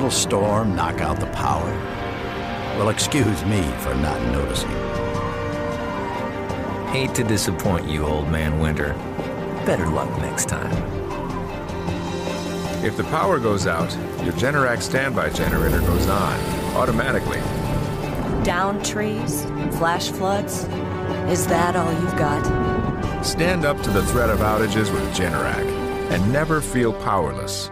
little storm knock out the power? Well, excuse me for not noticing. Hate to disappoint you, Old Man Winter. Better luck next time. If the power goes out, your Generac standby generator goes on, automatically. Down trees? Flash floods? Is that all you've got? Stand up to the threat of outages with Generac and never feel powerless.